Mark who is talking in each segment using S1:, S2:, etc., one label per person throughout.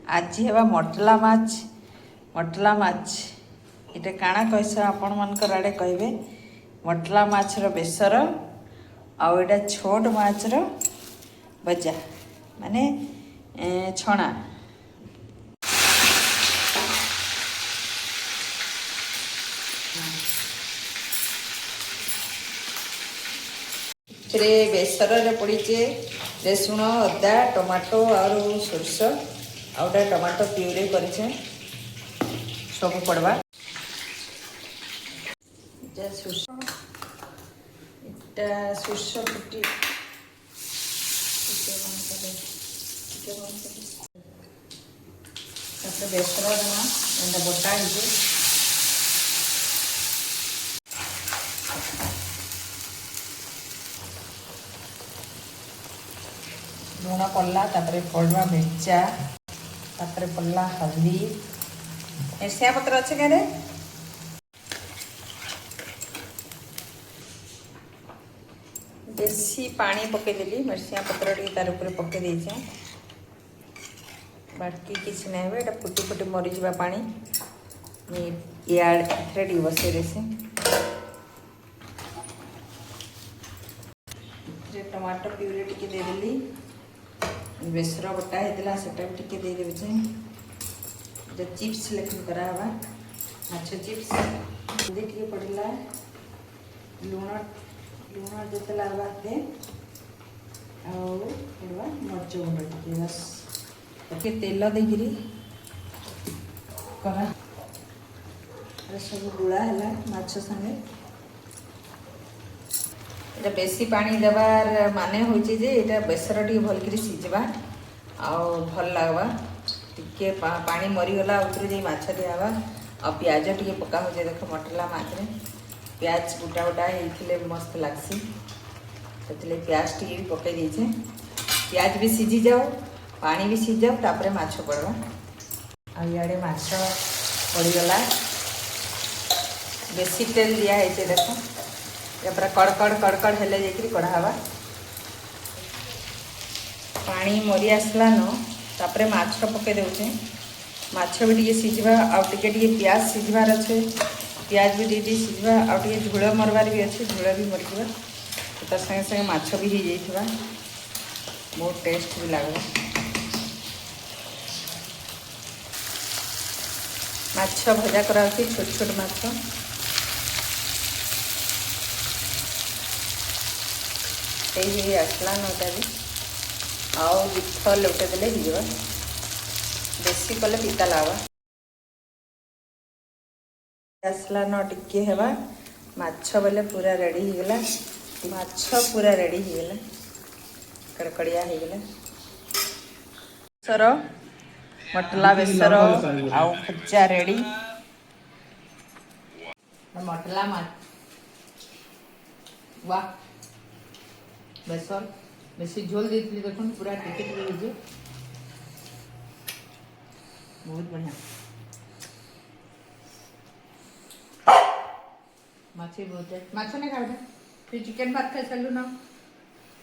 S1: आज हेबा मटला माछ इटा काଣା कहस आपण मनकर आड़े कहबे मटला माछर बेसर आउ एटा छोट माछर भजा माने छणा बेसर पड़ी रसुण अदा टमाटो और सोरष आउटा टमाटो प्यूरी कर सब पड़वा सोरष फुटी बेसर बटा लुण पड़ला पड़वा मिर्चा पड़ला हल्दी एरसिया पत्र अच्छे क्या बेसी पानी पकईदेली मिर्सिया पत्र तार ऊपर पकई देचे बाकी किसी ना ये फुटी फुटी मरीजा पानी इे बसई देसी टमाटो प्यूरी टी देदेली बेसर बटा होता से टी देदेवे जो चिप्स लेकिन करावा माछ चिप्स टी पड़ला लुण लुण देला बादे आड़वा मरच गुंड टी बस तेल देकरी करा सब गुड़ा है माछ संगे ये बेसी पानी देवार माने होची जे एटा बेसर टी भलकरी सिझवा आउ भल लागवा टिके पानी मरीगला उतरे जे माछ दियावा आ प्याज टी पका हो जाए देख मटला माछ रे प्याज गोटा गोटा होते मस्त लगसी से प्याज टी भी पकई देचे प्याज भी सिझी जाओ पानी भी सिझ जाओ तापर माछ पड़वा आड़े माछ पड़गला बेसी तेल दिया है देख ये पूरा कड़कड़ कड़कड़ हेले जाकरी कढ़ावा पानी मरी आसला न तापर माछ पकई देउछे माछ भी टी सिझवा आउ टिके प्याज सिझबार अच्छे प्याज भी टी सिझवा आउ टे झोल मरबार भी अच्छे झोल भी मरीजा तार संगे संगे माछ भी हो जाइए बहुत टेस्ट भी लगे माछ भजा करा छोट छोट माछ आसला नटा भी आउ दिख लौटे देले हो बेसी कले पिता लावा आसला न टिके हेबा माछ बेले पूरा रेडी हो गला माछ पूरा रेडी हो गला कड़कड़िया हो गला बेसर मटला बेसर आउ भजा रेडी मटला माछ वाह बेसर बेसी झोल देती देख पूरा टिके टिके बहुत बढ़िया माछी बहुत माछ नहीं खाओ फिर चिकेन भात खाई सारू ना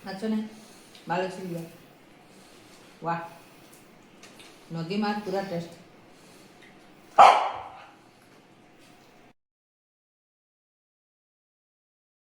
S1: माछ नहीं बाल छिल वाह नदी माछ पूरा टेस्ट